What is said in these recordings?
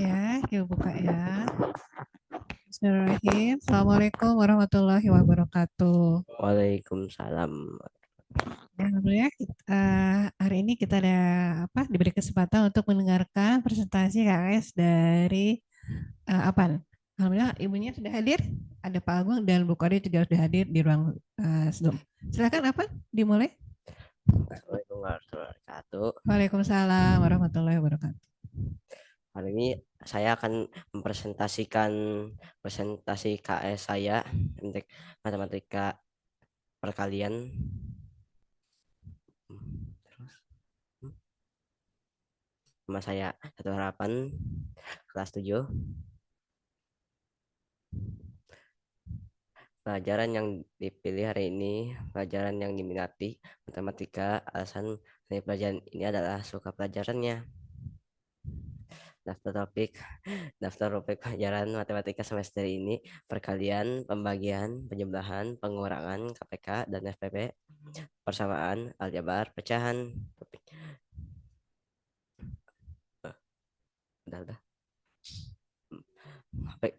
ya, kita buka ya. Bismillahirrahmanirrahim. Assalamualaikum warahmatullahi wabarakatuh. Waalaikumsalam. Ya, alhamdulillah, hari ini kita ada diberi kesempatan untuk mendengarkan presentasi KKS dari Apan. Alhamdulillah, ibunya sudah hadir. Ada Pak Agung dan Bu Kori juga sudah hadir di ruang Zoom. Silakan Apan, dimulai. Assalamualaikum warahmatullahi wabarakatuh. Waalaikumsalam warahmatullahi wabarakatuh. Hari ini saya akan mempresentasikan presentasi KS saya untuk matematika perkalian. Terus, nama saya Satu Harapan, kelas 7. Pelajaran yang dipilih hari ini, pelajaran yang diminati, matematika. Alasan dari pelajaran ini adalah suka pelajarannya. Daftar topik Daftar topik pelajaran matematika semester ini: perkalian, pembagian, penjumlahan, pengurangan, KPK dan FPP, persamaan, aljabar, pecahan. Udah. Topik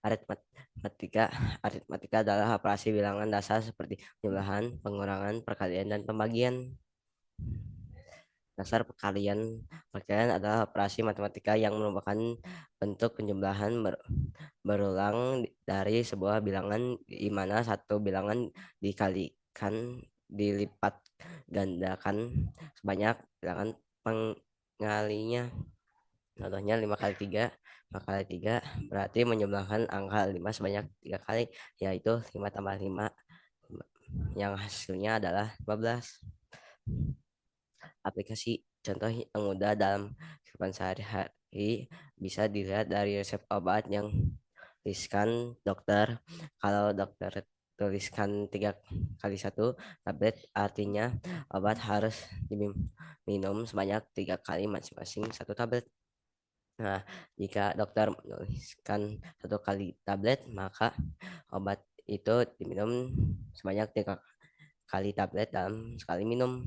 aritmatika. Aritmatika adalah operasi bilangan dasar seperti penjumlahan, pengurangan, perkalian, dan pembagian. Dasar perkalian adalah operasi matematika yang merupakan bentuk penjumlahan berulang dari sebuah bilangan, di mana satu bilangan dikalikan, dilipat gandakan sebanyak bilangan pengalinya. Contohnya 5 kali 3, 5 kali 3 berarti menjumlahkan angka 5 sebanyak 3 kali, yaitu 5 tambah 5, yang hasilnya adalah 15. Aplikasi contoh yang mudah dalam kehidupan sehari-hari bisa dilihat dari resep obat yang tuliskan dokter. Kalau dokter tuliskan 3 kali 1 tablet, artinya obat harus diminum sebanyak 3 kali, masing-masing 1 tablet. Nah, jika dokter menuliskan 1 kali tablet, maka obat itu diminum sebanyak 3 kali tablet dalam sekali minum.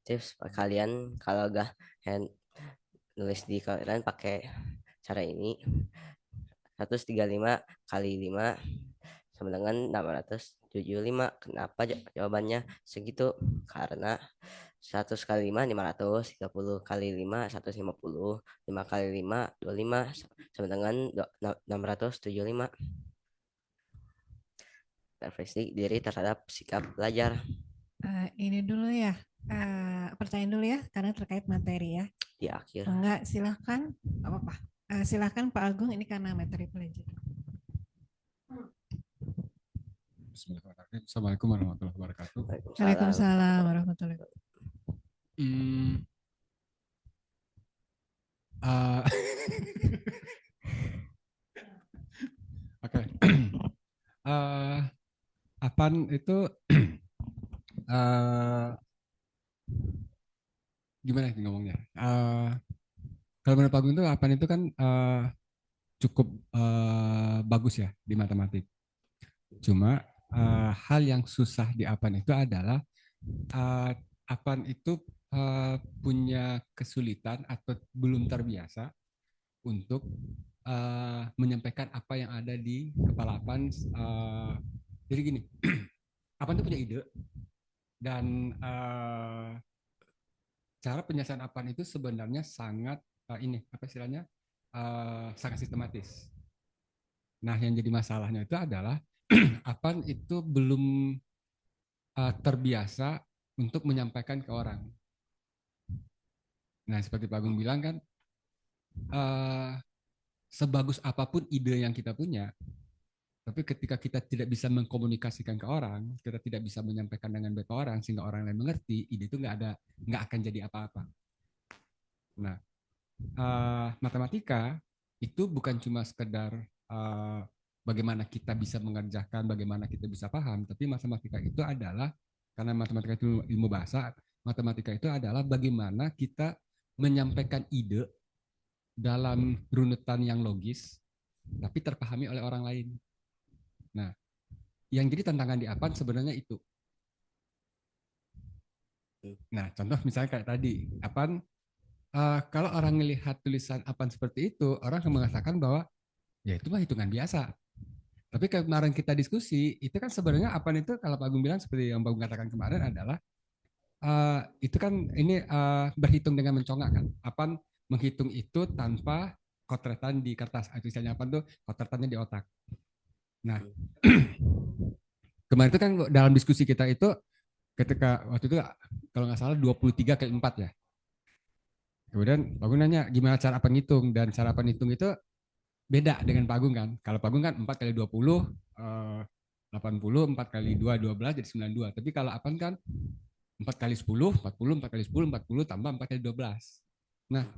Tips kalian kalau gak hand nulis di kalian pakai cara ini: 135 kali 5 sama dengan 675. Kenapa jawabannya segitu? Karena 100 kali 5 500, 30 kali 5 150, 5 kali 5 25, sama dengan 675. Refleksi diri terhadap sikap belajar. Ini dulu ya, pertanyaan dulu ya, karena terkait materi ya. Di akhir. Enggak, silahkan, apa-apa. Silahkan Pak Agung, ini karena materi pelajaran. Bismillahirrahmanirrahim. Assalamualaikum warahmatullahi wabarakatuh. Waalaikumsalam. Waalaikumsalam warahmatullahi wabarakatuh. Hmm, uh, Oke. Apan itu uh, gimana sih ngomongnya? Kalau menurut Pak Agung itu Apan itu kan cukup bagus ya di matematik. Cuma hal yang susah di Apan itu adalah uh, Apan itu punya kesulitan atau belum terbiasa untuk menyampaikan apa yang ada di kepala Apan. Jadi gini, Apan tuh punya ide dan cara penyelesaian Apan itu sebenarnya sangat ini apa istilahnya sangat sistematis. Nah, yang jadi masalahnya itu adalah Apan itu belum terbiasa untuk menyampaikan ke orang. Nah, seperti Pak Agung bilang kan, uh, sebagus apapun ide yang kita punya, tapi ketika kita tidak bisa mengkomunikasikan ke orang, kita tidak bisa menyampaikan dengan baik ke orang sehingga orang lain mengerti, ide itu nggak akan jadi apa-apa. Nah, matematika itu bukan cuma sekedar bagaimana kita bisa mengerjakan, bagaimana kita bisa paham, tapi matematika itu adalah, karena matematika itu ilmu bahasa, matematika itu adalah bagaimana kita menyampaikan ide dalam runutan yang logis, tapi terpahami oleh orang lain. Nah, yang jadi tantangan di Apan sebenarnya itu. Nah, contoh misalnya kayak tadi, Apan kalau orang melihat tulisan Apan seperti itu, orang akan mengatakan bahwa ya itu mah hitungan biasa. Tapi kemarin kita diskusi, itu kan sebenarnya Apan itu kalau Pak Agung bilang seperti yang Pak Agung katakan kemarin adalah itu kan ini berhitung dengan mencongak kan. Apan menghitung itu tanpa kotretan di kertas. Misalnya Apan tuh kotretannya di otak. Nah, kemarin itu kan dalam diskusi kita itu ketika waktu itu kalau nggak salah 23 kali 4 ya. Kemudian Pak Agung nanya gimana cara apa ngitung, dan cara apa ngitung itu beda dengan Pak Agung kan. Kalau Pak Agung kan 4 kali 20 80, 4 kali 2 12 jadi 92. Tapi kalau Apan kan 4 kali 10 40, 4 kali 10 40 tambah 4 kali 12. Nah,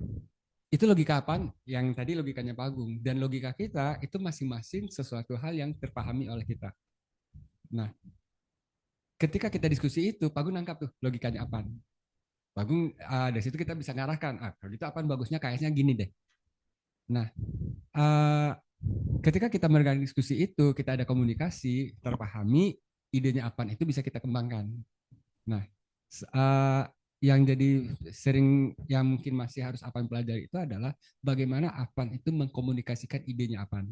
itu logika Apan yang tadi logikanya Pak Agung, dan logika kita itu masing-masing sesuatu hal yang terpahami oleh kita. Nah, ketika kita diskusi itu Pak Agung nangkap tuh logikanya Apan. Pak Agung dari situ kita bisa ngarahkan, kalau gitu Apan bagusnya KS-nya gini deh. Nah, ketika kita melakukan diskusi itu, kita ada komunikasi, terpahami, idenya Apan itu bisa kita kembangkan. Nah, yang jadi sering yang mungkin masih harus Apan pelajari itu adalah bagaimana Apan itu mengkomunikasikan idenya Apan.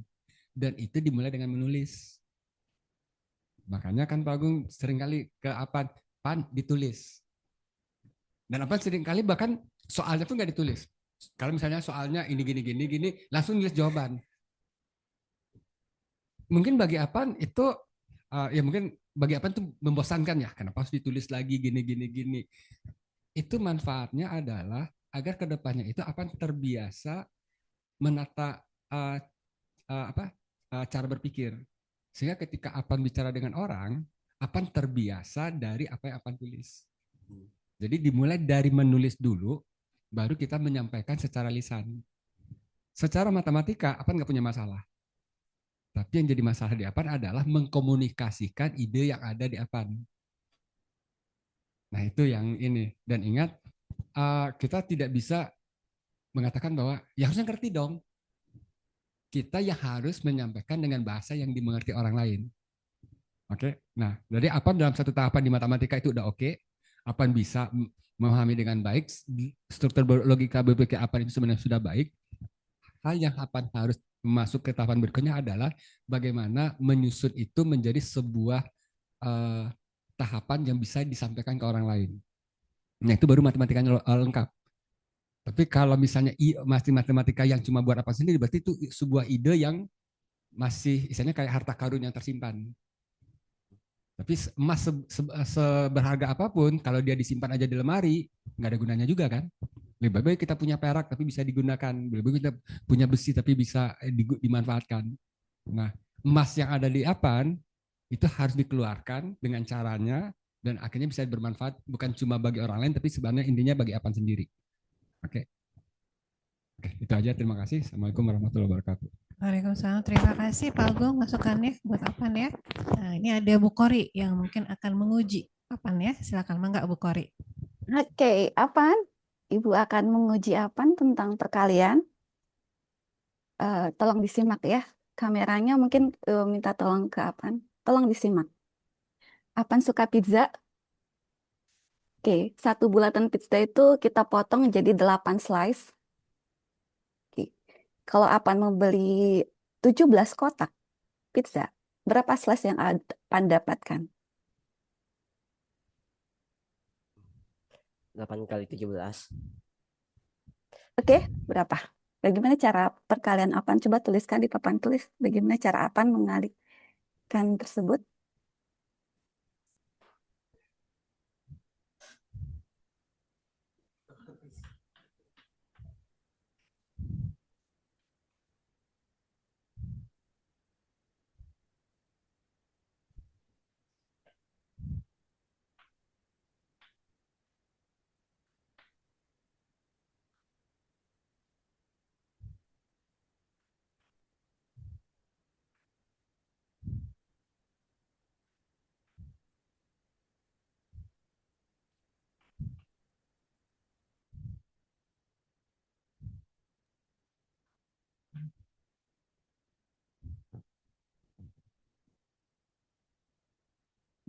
Dan itu dimulai dengan menulis. Makanya kan Pak Agung seringkali ke Apan, Pan ditulis. Dan Apan seringkali bahkan soalnya pun nggak ditulis. Kalau misalnya soalnya ini gini, langsung nulis jawaban. Mungkin bagi Apan itu ya mungkin bagi Apan itu membosankan ya. Kenapa harus ditulis lagi gini. Itu manfaatnya adalah agar kedepannya itu Apan terbiasa menata cara berpikir. Sehingga ketika Apan bicara dengan orang, Apan terbiasa dari apa yang Apan tulis. Jadi dimulai dari menulis dulu, baru kita menyampaikan secara lisan. Secara matematika, Apan nggak punya masalah. Tapi yang jadi masalah di Apan adalah mengkomunikasikan ide yang ada di Apan. Nah itu yang ini. Dan ingat, kita tidak bisa mengatakan bahwa ya harusnya ngerti dong. Kita yang harus menyampaikan dengan bahasa yang dimengerti orang lain. Oke, nah jadi Apan dalam satu tahapan di matematika itu udah oke. Apan bisa memahami dengan baik, struktur logika berpikir Apan itu sebenarnya sudah baik. Hal yang Apan harus masuk ke tahapan berikutnya adalah bagaimana menyusun itu menjadi sebuah tahapan yang bisa disampaikan ke orang lain. Nah itu baru matematikanya lengkap. Tapi kalau misalnya masih matematika yang cuma buat apa sendiri, berarti itu sebuah ide yang masih istilahnya kayak harta karun yang tersimpan. Tapi emas seberharga apapun, kalau dia disimpan aja di lemari, nggak ada gunanya juga kan. Lebih baik kita punya perak tapi bisa digunakan. Lebih baik kita punya besi tapi bisa dimanfaatkan. Nah, emas yang ada di Apan itu harus dikeluarkan dengan caranya dan akhirnya bisa bermanfaat bukan cuma bagi orang lain tapi sebenarnya intinya bagi Apan sendiri. Oke. Oke, itu aja. Terima kasih. Assalamualaikum warahmatullahi wabarakatuh. Waalaikumsalam. Terima kasih Pak Agung masukannya buat Apan ya. Nah, ini ada Bu Kori yang mungkin akan menguji Apan ya. Silakan Mangga Bu Kori. Oke, Apan? Ibu akan menguji Apan tentang perkalian. Tolong disimak ya. Kameranya mungkin minta tolong ke Apan. Tolong disimak. Apan suka pizza? Oke, satu bulatan pizza itu kita potong jadi 8 slice. Oke. Kalau Apan membeli 17 kotak pizza, berapa slice yang Apan dapatkan? 8 kali 17. Oke, berapa? Bagaimana cara perkalian Apan? Coba tuliskan di papan tulis. Bagaimana cara Apan mengalihkan tersebut?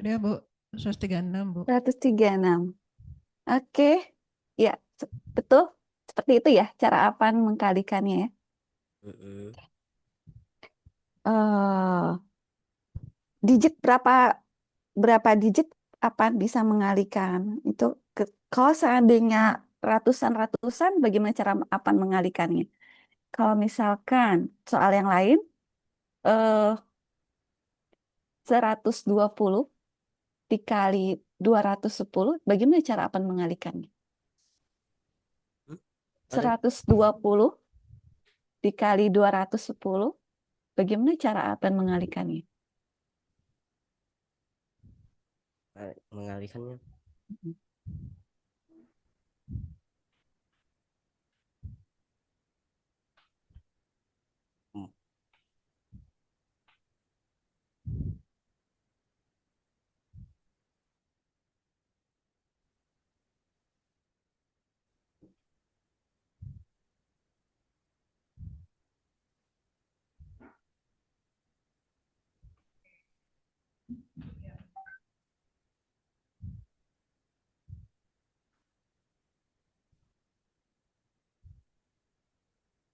Ada Bu, 136 Bu. 136. Oke, ya betul. Seperti itu ya cara Apan mengkalikannya ya. Mm-mm. Eh, digit berapa digit Apan bisa mengalihkan itu kalau seandainya ratusan bagaimana cara Apan mengalihkannya? Kalau misalkan soal yang lain 120 dikali 210 bagaimana cara Apan mengalihkannya? Hmm? Ada 120 dikali 210 bagaimana cara Apan mengalihkannya? mengalihkannya. Hmm.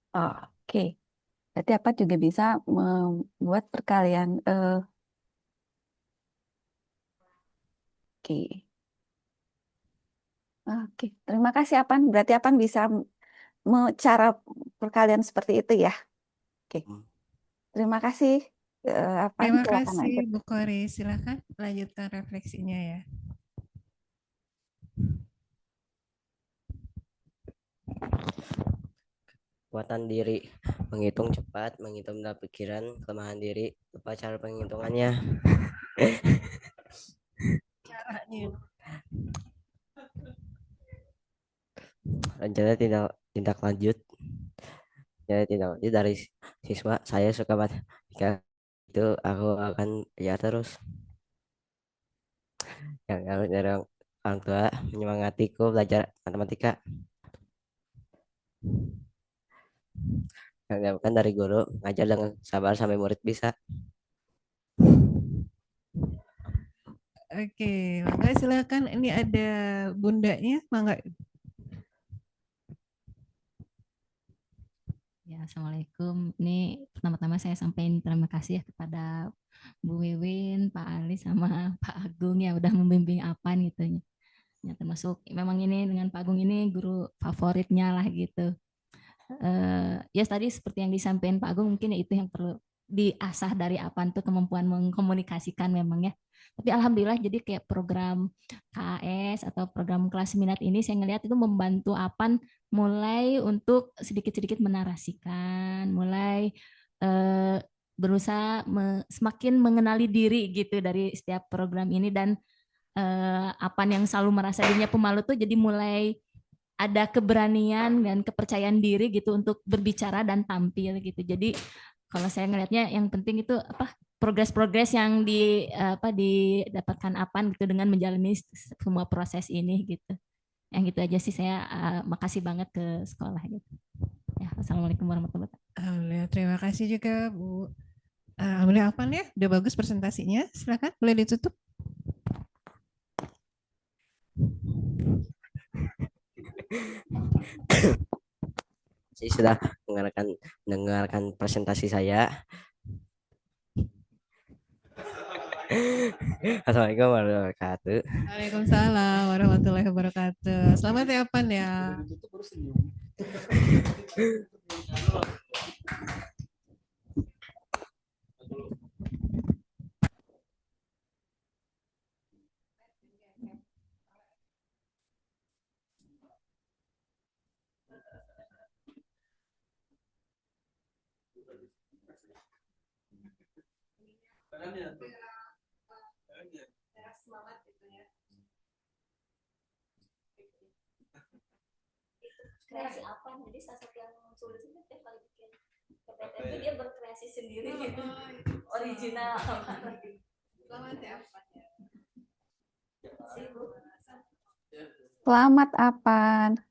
Oh, oke. Berarti apa juga bisa membuat perkalian. Oke. Oke. Terima kasih Apan. Berarti Apan bisa cara perkalian seperti itu ya. Oke. Hmm. Terima kasih Apan. Terima Silakan kasih lanjut. Bu Kori. Silakan lanjutkan refleksinya ya. Kekuatan diri, menghitung cepat, menghitung dalam pikiran, kelemahan diri, lupa cara penghitungannya. Caranya. Rencana tindak tindak lanjut, ya tindak lanjut dari siswa saya suka matematika, itu aku akan ya terus yang harus dari orang tua menyemangatiku belajar matematika, yang kan dari guru ngajar dengan sabar sampai murid bisa. Oke, mangga silakan. Ini ada bundanya, mangga. Ya, Assalamualaikum. Ini pertama-tama saya sampaikan terima kasih ya kepada Bu Wiwin, Pak Ali, sama Pak Agung yang udah membimbing Apan gitu ya. Ya, termasuk memang ini dengan Pak Agung ini guru favoritnya lah gitu. Ya tadi seperti yang disampaikan Pak Agung mungkin itu yang perlu diasah dari Apan tuh kemampuan mengkomunikasikan memang ya. Tapi alhamdulillah jadi kayak program KAS atau program kelas minat ini saya ngelihat itu membantu Apan mulai untuk sedikit-sedikit menarasikan, mulai eh, berusaha semakin mengenali diri gitu dari setiap program ini dan Apan yang selalu merasa dirinya pemalu tuh jadi mulai ada keberanian dan kepercayaan diri gitu untuk berbicara dan tampil gitu. Jadi kalau saya ngelihatnya yang penting itu apa progres-progres yang didapatkan Apan gitu dengan menjalani semua proses ini gitu. Yang gitu aja sih saya makasih banget ke sekolah gitu. Ya, Assalamualaikum warahmatullahi wabarakatuh. Alhamdulillah, terima kasih juga Bu. Alhamdulillah apa ya? Udah bagus presentasinya. Silakan, boleh ditutup. Saya sudah mendengarkan presentasi saya. Assalamualaikum warahmatullahi wabarakatuh. Waalaikumsalam warahmatullahi wabarakatuh. Selamat ya Pan ya. Kreasi apa? Jadi salah satu yang sulit itu tiap kali bikin PPT itu dia berkreasi sendiri gitu. Original apa gitu. Selamat ya Pan ya. Selamat Apan.